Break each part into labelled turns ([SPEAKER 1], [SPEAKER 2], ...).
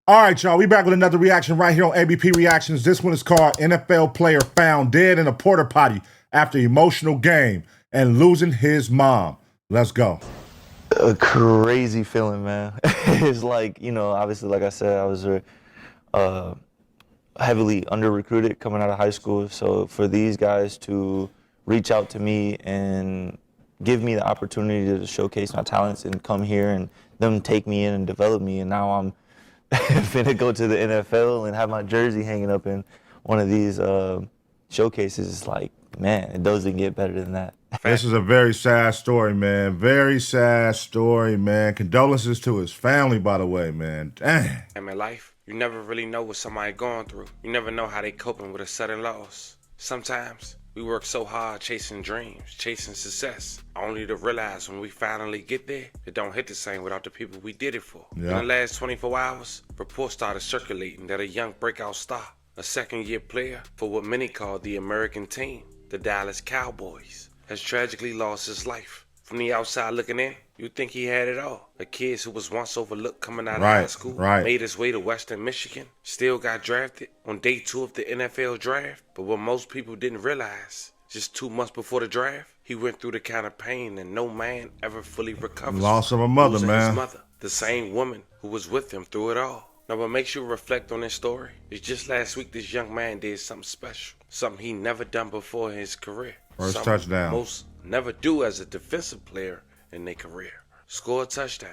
[SPEAKER 1] All right, y'all. We back with another reaction right here on ABP Reactions. This one is called NFL Player Found Dead in a Port-A-Potty After Emotional Game and Losing His Mom. Let's go.
[SPEAKER 2] A crazy feeling, man. It's like, obviously, like I said, I was heavily under-recruited coming out of high school. So for these guys to reach out to me and give me the opportunity to showcase my talents and come here and them take me in and develop me, and now I'm finna go to the NFL and have my jersey hanging up in one of these showcases. It's like, man, it doesn't get better than that.
[SPEAKER 1] This is a very sad story, man. Very sad story, man. Condolences to his family, by the way, man. Dang.
[SPEAKER 3] In my life, you never really know what somebody going through. You never know how they coping with a sudden loss. Sometimes we work so hard chasing dreams, chasing success, only to realize when we finally get there, it don't hit the same without the people we did it for.
[SPEAKER 1] Yeah.
[SPEAKER 3] In the last 24 hours, reports started circulating that a young breakout star, a second-year player for what many call the American team, the Dallas Cowboys, has tragically lost his life. From the outside looking in, you'd think he had it all. A kid who was once overlooked coming out of high school, made his way to Western Michigan, still got drafted on day 2 of the NFL draft. But what most people didn't realize, just 2 months before the draft, he went through the kind of pain that no man ever fully recovers.
[SPEAKER 1] Loss of a mother,
[SPEAKER 3] losing
[SPEAKER 1] man.
[SPEAKER 3] His mother, the same woman who was with him through it all. Now what makes you reflect on this story is just last week this young man did something special, something he never done before in his career.
[SPEAKER 1] First touchdown.
[SPEAKER 3] Most never do as a defensive player in their career. Score a touchdown.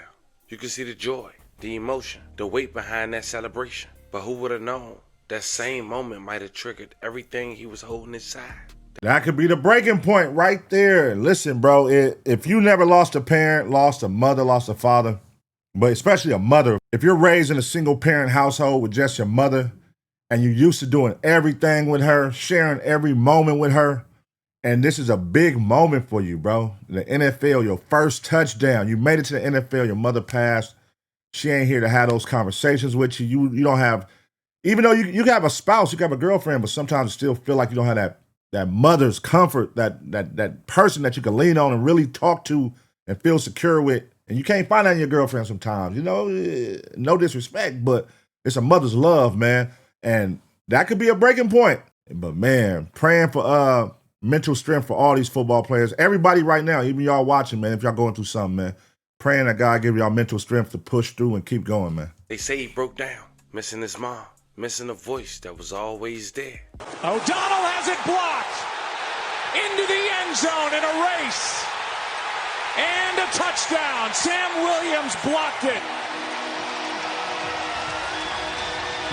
[SPEAKER 3] You can see the joy, the emotion, the weight behind that celebration. But who would have known that same moment might have triggered everything he was holding inside?
[SPEAKER 1] That could be the breaking point right there. Listen, bro, if you never lost a parent, lost a mother, lost a father, but especially a mother, if you're raised in a single parent household with just your mother and you're used to doing everything with her, sharing every moment with her, and this is a big moment for you, bro. The NFL, your first touchdown. You made it to the NFL. Your mother passed. She ain't here to have those conversations with you. You don't have, even though you have a spouse, you have a girlfriend, but sometimes you still feel like you don't have that mother's comfort, that person that you can lean on and really talk to and feel secure with. And you can't find that in your girlfriend sometimes. No disrespect, but it's a mother's love, man. And that could be a breaking point. But man, praying for mental strength for all these football players. Everybody right now, even y'all watching, man, if y'all going through something, man, praying that God give y'all mental strength to push through and keep going, man.
[SPEAKER 3] They say he broke down, missing his mom, missing a voice that was always there.
[SPEAKER 4] O'Donnell has it blocked. Into the end zone in a race. And a touchdown. Sam Williams blocked it.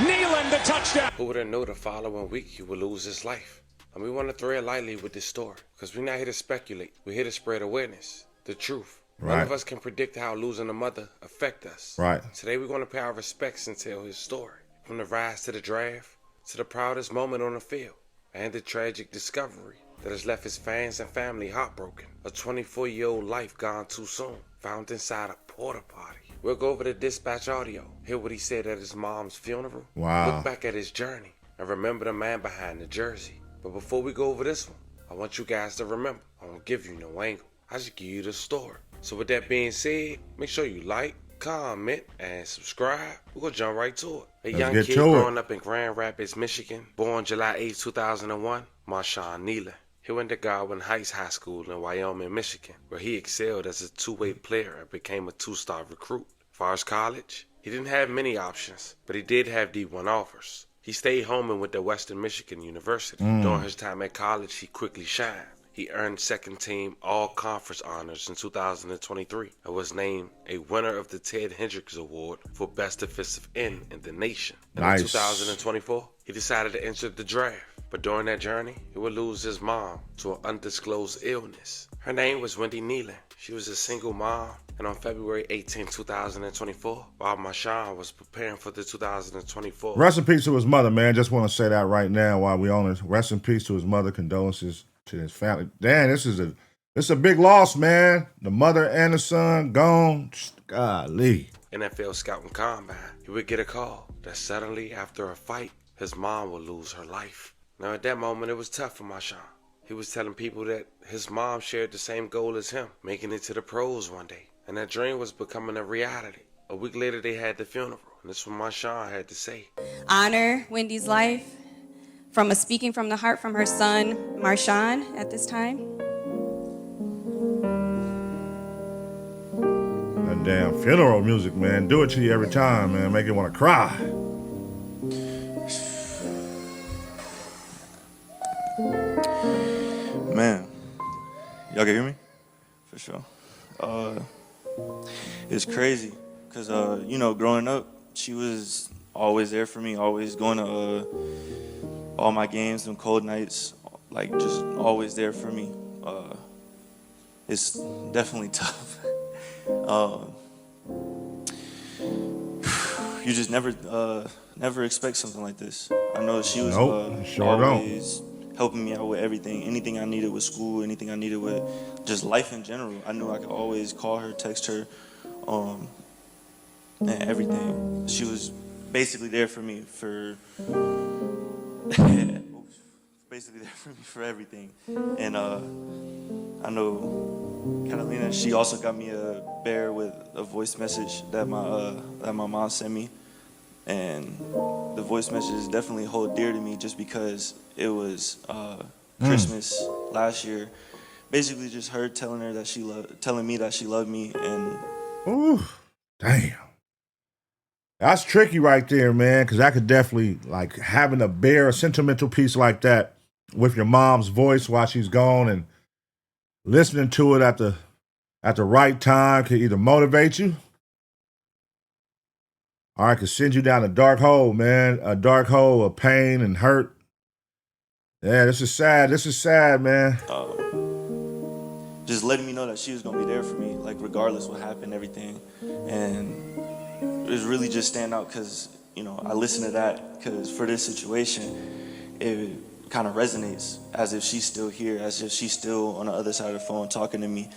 [SPEAKER 4] Kneeland the touchdown.
[SPEAKER 3] Who would have known the following week he would lose his life? And we want to thread lightly with this story because we're not here to speculate. We're here to spread awareness, the truth. None of us can predict how losing a mother affect us. Today we're going to pay our respects and tell his story. From the rise to the draft, to the proudest moment on the field, and the tragic discovery that has left his fans and family heartbroken. A 24-year-old life gone too soon, found inside a Port-A-Potty. We'll go over the dispatch audio, hear what he said at his mom's funeral, look back at his journey, and remember the man behind the jersey. But before we go over this one, I want you guys to remember, I won't give you no angle. I just give you the story. So with that being said, make sure you like, comment, and subscribe. We're going to jump right to it. A young kid growing up in Grand Rapids, Michigan, born July 8, 2001, Marshawn Kneeland. He went to Godwin Heights High School in Wyoming, Michigan, where he excelled as a two-way player and became a 2-star recruit. As far as college, he didn't have many options, but he did have D1 offers. He stayed home and went to Western Michigan University. During his time at college, he quickly shined. He earned second-team all-conference honors in 2023 and was named a winner of the Ted Hendricks Award for Best Defensive End in the nation. And in 2024, he decided to enter the draft. But during that journey, he would lose his mom to an undisclosed illness. Her name was Wendy Kneeland. She was a single mom, and on February 18, 2024, while Marshawn was preparing for the 2024.
[SPEAKER 1] Rest in peace to his mother, man. Just want to say that right now while we on it. Rest in peace to his mother. Condolences to his family. Damn, this is a big loss, man. The mother and the son gone. Golly.
[SPEAKER 3] NFL scouting combine, he would get a call that suddenly after a fight, his mom would lose her life. Now at that moment, it was tough for Marshawn. He was telling people that his mom shared the same goal as him, making it to the pros one day. And that dream was becoming a reality. A week later, they had the funeral. And this is what Marshawn had to say.
[SPEAKER 5] Honor Wendy's life from a speaking from the heart from her son, Marshawn, at this time.
[SPEAKER 1] That damn funeral music, man. Do it to you every time, man. Make you want to cry.
[SPEAKER 2] Man, y'all can hear me? For sure. It's crazy because, you know, growing up, she was always there for me, always going to all my games, them cold nights, like just always there for me. It's definitely tough. You just never expect something like this. I know she was always helping me out with everything, anything I needed with school, anything I needed with just life in general. I knew I could always call her, text her, and everything. She was basically there for me for basically there for me for everything. And I know Catalina, she also got me a bear with a voice message that my mom sent me. And the voice messages definitely hold dear to me just because it was Christmas last year. Basically just her telling me that she loved me. And
[SPEAKER 1] ooh, damn. That's tricky right there, man, because I could definitely, like, having a bear, a sentimental piece like that with your mom's voice while she's gone and listening to it at the right time can either motivate you or I could send you down a dark hole, man. A dark hole of pain and hurt. Yeah, this is sad. This is sad, man.
[SPEAKER 2] Just letting me know that she was going to be there for me, like, regardless what happened, everything. And it was really just stand out because, you know, I listened to that because for this situation, it kind of resonates as if she's still here, as if she's still on the other side of the phone talking to me.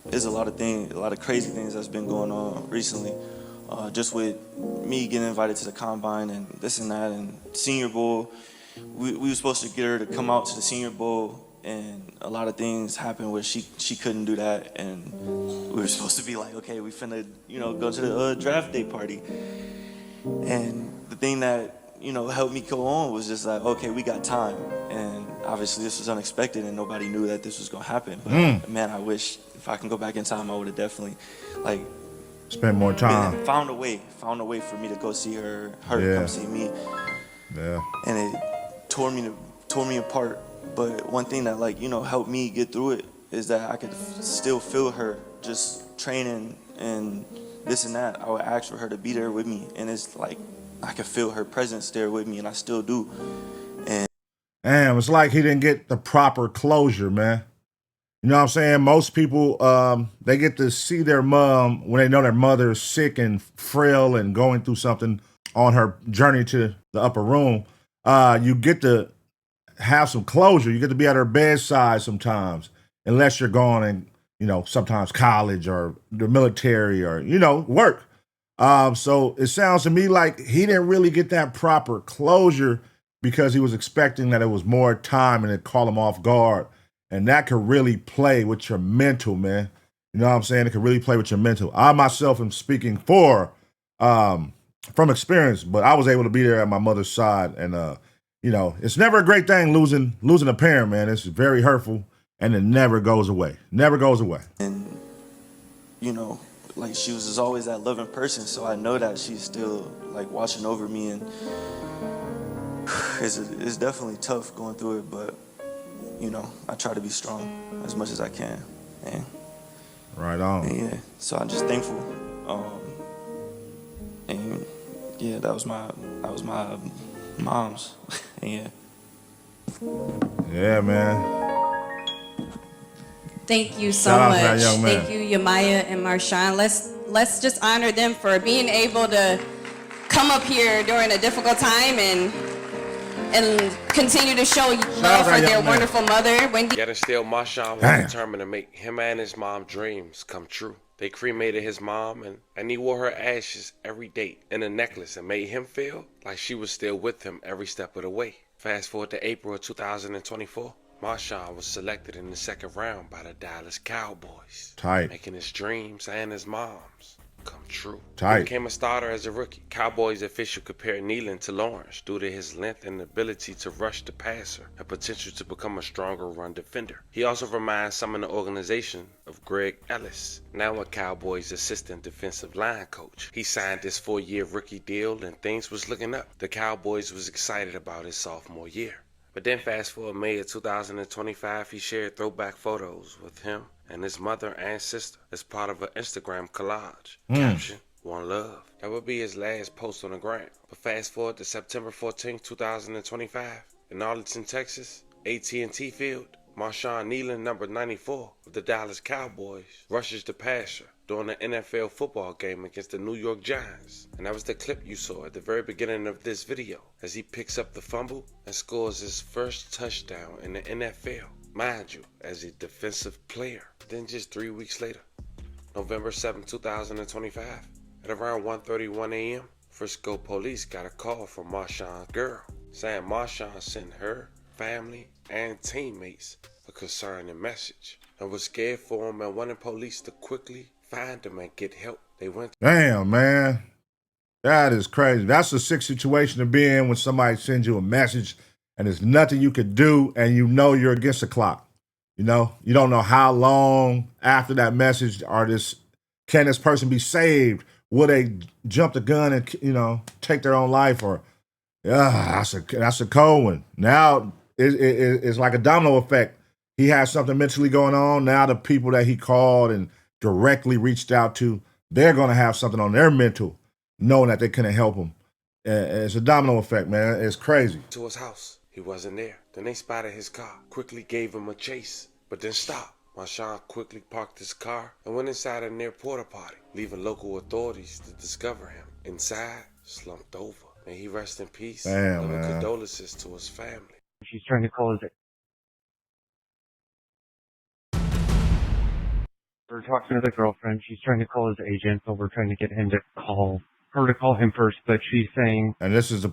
[SPEAKER 2] There's a lot of crazy things that's been going on recently. Just with me getting invited to the combine and this and that and Senior Bowl. We were supposed to get her to come out to the Senior Bowl, and a lot of things happened where she couldn't do that, and we were supposed to be like, okay, we finna, you know, go to the draft day party. And the thing that, you know, helped me go on was just like, okay, we got time. And obviously this was unexpected and nobody knew that this was gonna happen. But man, I wish if I can go back in time, I would have definitely like
[SPEAKER 1] spend more time.
[SPEAKER 2] Found a way for me to go see her to come see me.
[SPEAKER 1] Yeah.
[SPEAKER 2] And it tore me apart. But one thing that, like, you know, helped me get through it is that I could still feel her just training and this and that. I would ask for her to be there with me, and it's like I could feel her presence there with me, and I still do. And
[SPEAKER 1] damn, it's like he didn't get the proper closure, man. You know what I'm saying? Most people, they get to see their mom when they know their mother is sick and frail and going through something on her journey to the upper room. You get to have some closure. You get to be at her bedside sometimes, unless you're going and, you know, sometimes college or the military or, you know, work. So it sounds to me like he didn't really get that proper closure because he was expecting that it was more time and it caught him off guard. And that could really play with your mental, man. You know what I'm saying? It could really play with your mental. I myself am speaking from experience, but I was able to be there at my mother's side. And, you know, it's never a great thing losing a parent, man. It's very hurtful, and it never goes away. Never goes away.
[SPEAKER 2] And, you know, like, she was just always that loving person, so I know that she's still, like, watching over me. And it's definitely tough going through it, but, you know, I try to be strong as much as I can. And,
[SPEAKER 1] right on.
[SPEAKER 2] And yeah, so I'm just thankful. And yeah, that was my mom's. Yeah.
[SPEAKER 1] Yeah, man.
[SPEAKER 5] Thank you so
[SPEAKER 1] Shout out
[SPEAKER 5] much.
[SPEAKER 1] to that young man.
[SPEAKER 5] Thank you, Yamaya and Marshawn. Let's just honor them for being able to come up here during a difficult time and continue to show love for their wonderful mother, Wendy.
[SPEAKER 3] Yet and still, Marshawn was determined to make him and his mom dreams come true. They cremated his mom, and he wore her ashes every day in a necklace and made him feel like she was still with him every step of the way. Fast forward to April of 2024, Marshawn was selected in the second round by the Dallas Cowboys,
[SPEAKER 1] Tight.
[SPEAKER 3] making his dreams and his mom's come true.
[SPEAKER 1] Tight.
[SPEAKER 3] He became a starter as a rookie. Cowboys official compared Kneeland to Lawrence due to his length and ability to rush the passer and potential to become a stronger run defender. He also reminds some in the organization of Greg Ellis, now a Cowboys assistant defensive line coach. He signed this 4-year rookie deal and things was looking up. The Cowboys was excited about his sophomore year. But then fast forward May of 2025, he shared throwback photos with him and his mother and sister as part of an Instagram collage. Caption, "One Love." That would be his last post on the gram. But fast forward to September 14, 2025, in Arlington, Texas, AT&T Field, Marshawn Kneeland, number 94 of the Dallas Cowboys, rushes the passer during an NFL football game against the New York Giants. And that was the clip you saw at the very beginning of this video, as he picks up the fumble and scores his first touchdown in the NFL, mind you, as a defensive player. Then just 3 weeks later, November 7, 2025, at around 1:31 a.m., Frisco police got a call from Marshaw's girl, saying Marshawn sent her, family, and teammates a concerning message, and was scared for him and wanted police to quickly find him and get help. They went.
[SPEAKER 1] Damn, man. That is crazy. That's a sick situation to be in when somebody sends you a message and there's nothing you could do and you know you're against the clock. You know, you don't know how long after that message can this person be saved? Will they jump the gun and, you know, take their own life? Or, yeah, that's a cold one. Now it's like a domino effect. He has something mentally going on. Now the people that he called and directly reached out to, they're going to have something on their mental, knowing that they couldn't help him. It's a domino effect, man. It's crazy.
[SPEAKER 3] To his house. He wasn't there. Then they spotted his car, quickly gave him a chase, but then stopped. Marshawn quickly parked his car and went inside a near Port-A-Potty, leaving local authorities to discover him. Inside, slumped over. May he rest in peace.
[SPEAKER 1] Damn,
[SPEAKER 3] Loving
[SPEAKER 1] man.
[SPEAKER 3] condolences to his family.
[SPEAKER 6] She's trying to call his. We're talking to the girlfriend. She's trying to call his agent, but we're trying to get him to call her to call him first. But she's saying,
[SPEAKER 1] And this is the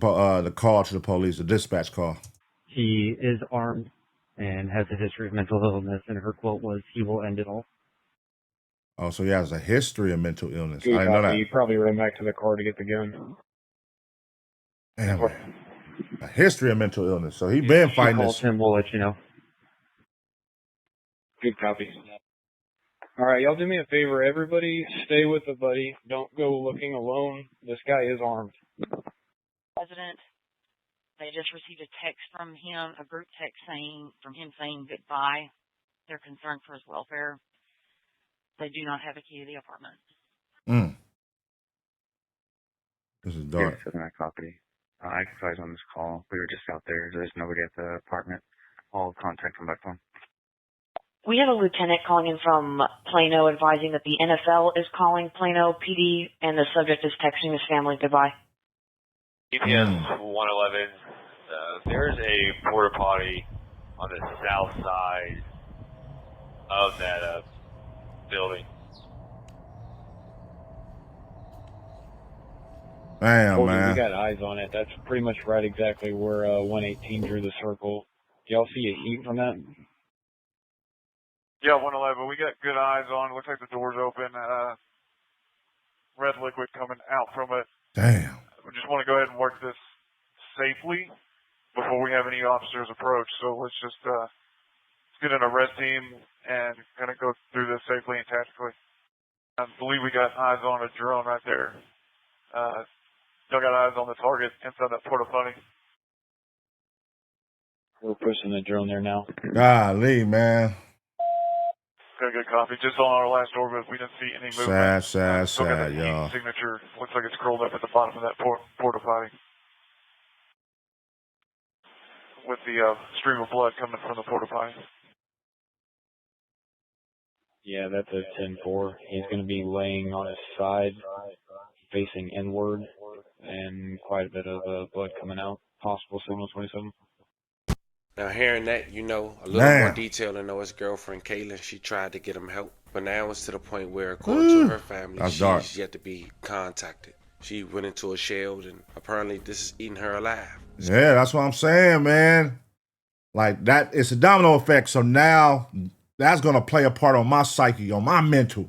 [SPEAKER 1] call to the police, the dispatch call.
[SPEAKER 6] he is armed and has a history of mental illness, and her quote was, "He will end it all."
[SPEAKER 1] Oh, so he has a history of mental illness.
[SPEAKER 7] Good
[SPEAKER 1] I didn't know
[SPEAKER 7] copy.
[SPEAKER 1] that.
[SPEAKER 7] You probably ran back to the car to get the gun.
[SPEAKER 1] Damn, man. A history of mental illness. So he been
[SPEAKER 6] She
[SPEAKER 1] fighting
[SPEAKER 6] calls
[SPEAKER 1] this.
[SPEAKER 6] him. We'll let you know.
[SPEAKER 7] Good copy. All right, y'all do me a favor. Everybody stay with the buddy. Don't go looking alone. This guy is armed.
[SPEAKER 8] President, they just received a text from him, a group text from him saying goodbye. They're concerned for his welfare. They do not have a key to the apartment.
[SPEAKER 1] This is dark.
[SPEAKER 9] Yes, I copy. I advise on this call. We were just out there. There's nobody at the apartment. I'll contact them by phone.
[SPEAKER 8] We have a lieutenant calling in from Plano advising that the NFL is calling Plano PD and the subject is texting his family goodbye.
[SPEAKER 10] EPS 111, there's a Port-A-Potty on the south side of that building.
[SPEAKER 1] Damn,
[SPEAKER 7] Told you
[SPEAKER 1] man.
[SPEAKER 7] we got eyes on it. That's pretty much right exactly where 118 drew the circle. Y'all see a heat from that?
[SPEAKER 10] Yeah, 111, we got good eyes on. Looks like the door's open. Red liquid coming out from it.
[SPEAKER 1] Damn.
[SPEAKER 10] We just want to go ahead and work this safely before we have any officers approach. So let's just get an arrest team and kind of go through this safely and tactically. I believe we got eyes on a drone right there. Still got eyes on the target inside that Port-A-Potty.
[SPEAKER 7] We're pushing the drone there now.
[SPEAKER 1] Golly, man.
[SPEAKER 10] Got a good copy. Just on our last orbit, we didn't see any movement.
[SPEAKER 1] Sad,
[SPEAKER 10] Still got
[SPEAKER 1] sad,
[SPEAKER 10] the
[SPEAKER 1] y'all.
[SPEAKER 10] heat signature. Looks like it's curled up at the bottom of that Port-A-Potty. With the stream of blood coming from the Port-A-Potty.
[SPEAKER 7] Yeah, that's a 10-4. He's going to be laying on his side, facing inward, and quite a bit of blood coming out. Possible signal 27.
[SPEAKER 3] Now hearing that, you know a little
[SPEAKER 1] Damn.
[SPEAKER 3] more detail to know his girlfriend Kayla. She tried to get him help, but now it's to the point where, according to her family,
[SPEAKER 1] That's
[SPEAKER 3] she's
[SPEAKER 1] dark.
[SPEAKER 3] yet to be contacted. She went into a shell, and apparently this is eating her alive.
[SPEAKER 1] Yeah, that's what I'm saying, man. Like that, it's a domino effect. So now that's gonna play a part on my psyche, on my mental.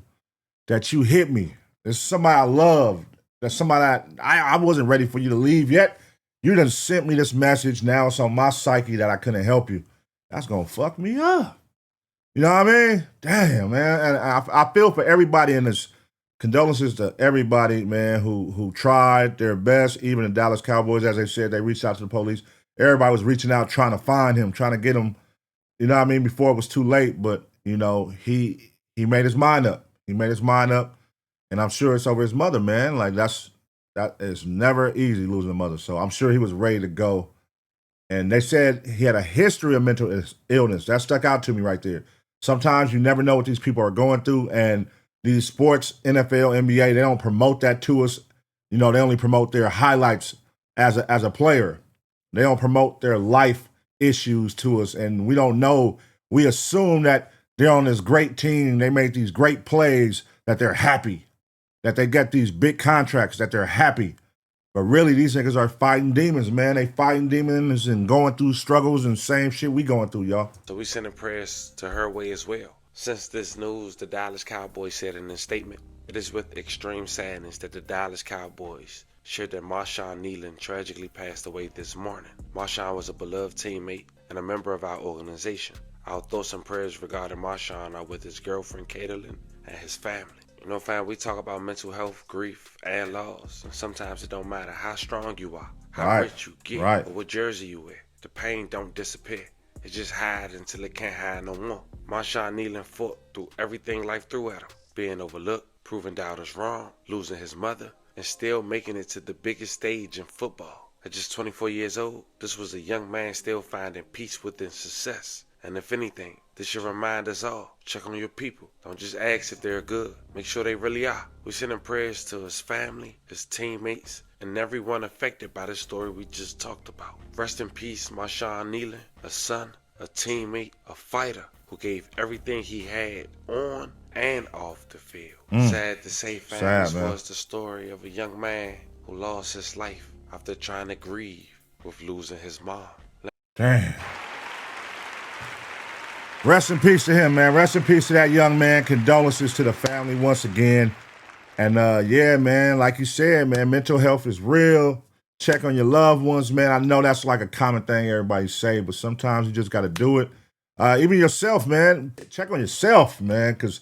[SPEAKER 1] That you hit me. It's somebody I love. That's somebody that I wasn't ready for you to leave yet. You done sent me this message. Now it's on my psyche that I couldn't help you. That's going to fuck me up. You know what I mean? Damn, man. And I feel for everybody in this. Condolences to everybody, man, who tried their best. Even the Dallas Cowboys, as they said, they reached out to the police. Everybody was reaching out, trying to find him, trying to get him, you know what I mean, before it was too late. But, you know, he made his mind up. He made his mind up. And I'm sure it's over his mother, man. Like, that is never easy, losing a mother. So I'm sure he was ready to go. And they said he had a history of mental illness. That stuck out to me right there. Sometimes you never know what these people are going through. And these sports, NFL, NBA, they don't promote that to us. You know, they only promote their highlights as a player. They don't promote their life issues to us. And we don't know. We assume that they're on this great team. They make these great plays, that they're happy, that they get these big contracts, that they're happy. But really, these niggas are fighting demons, man. They fighting demons and going through struggles and same shit we going through, y'all.
[SPEAKER 3] So we sending prayers to her way as well. Since this news, the Dallas Cowboys said in a statement, it is with extreme sadness that the Dallas Cowboys shared that Marshawn Kneeland tragically passed away this morning. Marshawn was a beloved teammate and a member of our organization. Our thoughts and prayers regarding Marshawn are with his girlfriend, Caitlin, and his family. You know, fam, we talk about mental health, grief, and loss. And sometimes it don't matter how strong you are, how rich you get, or what jersey you wear. The pain don't disappear. It just hides until it can't hide no more. Marshawn Kneeland fought through everything life threw at him. Being overlooked, proving doubters wrong, losing his mother, and still making it to the biggest stage in football. At just 24 years old, this was a young man still finding peace within success. And if anything, this should remind us all, check on your people. Don't just ask if they're good. Make sure they really are. We're sending prayers to his family, his teammates, and everyone affected by the story we just talked about. Rest in peace, Marshawn Kneeland, a son, a teammate, a fighter who gave everything he had on and off the field. Sad to say, fam, this was the story of a young man who lost his life after trying to grieve with losing his mom.
[SPEAKER 1] Damn. Rest in peace to him, man. Rest in peace to that young man. Condolences to the family once again. And yeah, man, like you said, man, mental health is real. Check on your loved ones, man. I know that's like a common thing everybody say, but sometimes you just got to do it. Even yourself, man. Check on yourself, man, because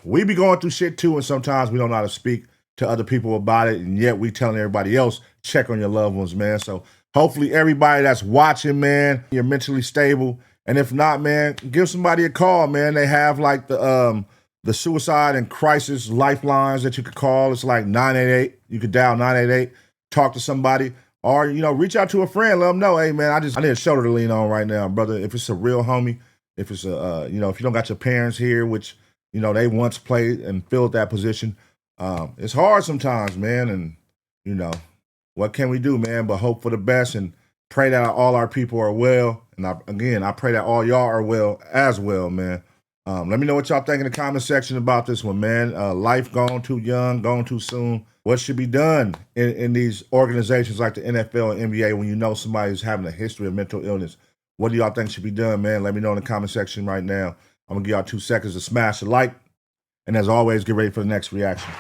[SPEAKER 1] we be going through shit too, and sometimes we don't know how to speak to other people about it, and yet we telling everybody else, check on your loved ones, man. So hopefully everybody that's watching, man, you're mentally stable. And if not, man, give somebody a call, man. They have like the suicide and crisis lifelines that you could call. It's like 988. You could dial 988, talk to somebody, or, you know, reach out to a friend. Let them know, hey, man, I need a shoulder to lean on right now, brother. If it's a real homie, if it's a, you know, if you don't got your parents here, which, you know, they once played and filled that position. It's hard sometimes, man. And, you know, what can we do, man, but hope for the best and pray that all our people are well. And I pray that all y'all are well as well, man. Let me know what y'all think in the comment section about this one, man. Life gone too young, gone too soon. What should be done in these organizations like the NFL and NBA when you know somebody's having a history of mental illness? What do y'all think should be done, man? Let me know in the comment section right now. I'm going to give y'all 2 seconds to smash a like. And as always, get ready for the next reaction.